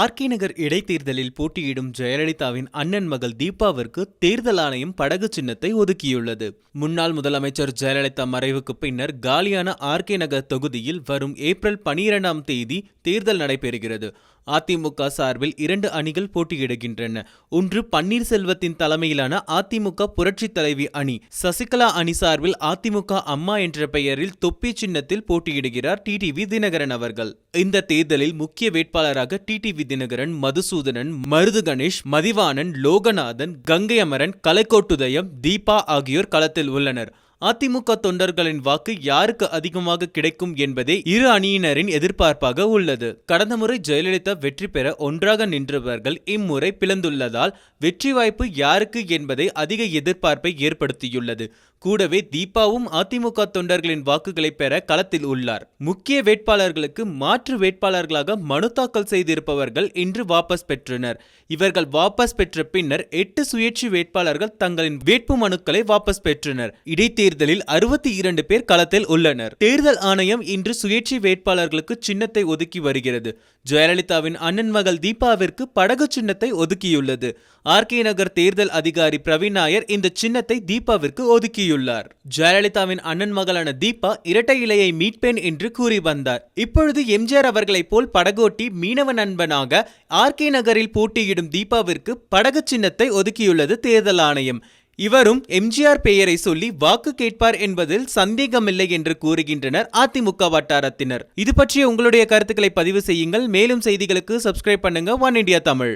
RK நகர் இடைத்தேர்தலில் போட்டியிடும் ஜெயலலிதாவின் அண்ணன் மகள் தீபாவிற்கு தேர்தல் ஆணையம் படகு சின்னத்தை ஒதுக்கியுள்ளது. முன்னாள் முதலமைச்சர் ஜெயலலிதா மறைவுக்கு பின்னர் காலியான ஆர்கே நகர் தொகுதியில் வரும் ஏப்ரல் 12ஆம் தேதி தேர்தல் நடைபெறுகிறது. அதிமுக சார்பில் 2 அணிகள் போட்டியிடுகின்றன. ஒன்று பன்னீர்செல்வத்தின் தலைமையிலான அதிமுக புரட்சி தலைவி அணி. சசிகலா அணி சார்பில் அதிமுக அம்மா என்ற பெயரில் தொப்பி சின்னத்தில் போட்டியிடுகிறார் டிடிவி தினகரன் அவர்கள். இந்த தேர்தலில் முக்கிய வேட்பாளராக டிடிவி தினகரன், மதுசூதனன், மருது கணேஷ், மதிவாணன், லோகநாதன், கங்கை அமரன், கலைக்கோட்டுதயம், தீபா ஆகியோர் களத்தில் உள்ளனர். அதிமுக தொண்டர்களின் வாக்கு யாருக்கு அதிகமாக கிடைக்கும் என்பதே இரு அணியினரின் எதிர்பார்ப்பாக உள்ளது. கடந்த முறை ஜெயலலிதா வெற்றி பெற ஒன்றாக நின்றவர்கள் இம்முறை பிளந்துள்ளதால் வெற்றி வாய்ப்பு யாருக்கு என்பதை அதிக எதிர்பார்ப்பை ஏற்படுத்தியுள்ளது. கூடவே தீபாவும் அதிமுக தொண்டர்களின் வாக்குகளை பெற களத்தில் உள்ளார். முக்கிய வேட்பாளர்களுக்கு மாற்று வேட்பாளர்களாக மனு தாக்கல் செய்திருப்பவர்கள் இன்று வாபஸ் பெற்றனர். இவர்கள் வாபஸ் பெற்ற பின்னர் 8 சுயேட்சை வேட்பாளர்கள் தங்களின் வேட்பு மனுக்களை வாபஸ் பெற்றனர். இடைத்தேர்தலில் 62 பேர் களத்தில் உள்ளனர். தேர்தல் ஆணையம் இன்று சுயேட்சை வேட்பாளர்களுக்கு சின்னத்தை ஒதுக்கி வருகிறது. ஜெயலலிதாவின் அண்ணன் மகள் தீபாவிற்கு படகு சின்னத்தை ஒதுக்கியுள்ளது. ஆர்கே நகர் தேர்தல் அதிகாரி பிரவீன் நாயர் இந்த சின்னத்தை தீபாவிற்கு ஒதுக்கியுள்ளார். ஜெயலலிதாவின் அண்ணன் மகளான தீபா இரட்டை இலையை மீட்பேன் என்று கூறி வந்தார். இப்பொழுது எம்ஜிஆர் அவர்களைப் போல் படகோட்டி மீனவ நண்பனாக ஆர்கே நகரில் போட்டியிடும் தீபாவிற்கு படகு சின்னத்தை ஒதுக்கியுள்ளது தேர்தல் ஆணையம். இவரும் எம்ஜிஆர் பெயரை சொல்லி வாக்கு கேட்பார் என்பதில் சந்தேகமில்லை என்று கூறுகின்றனர் அதிமுக வட்டாரத்தினர். இது பற்றிய உங்களுடைய கருத்துக்களை பதிவு செய்யுங்கள். மேலும் செய்திகளுக்கு சப்ஸ்கிரைப் பண்ணுங்க ஒன் இண்டியா தமிழ்.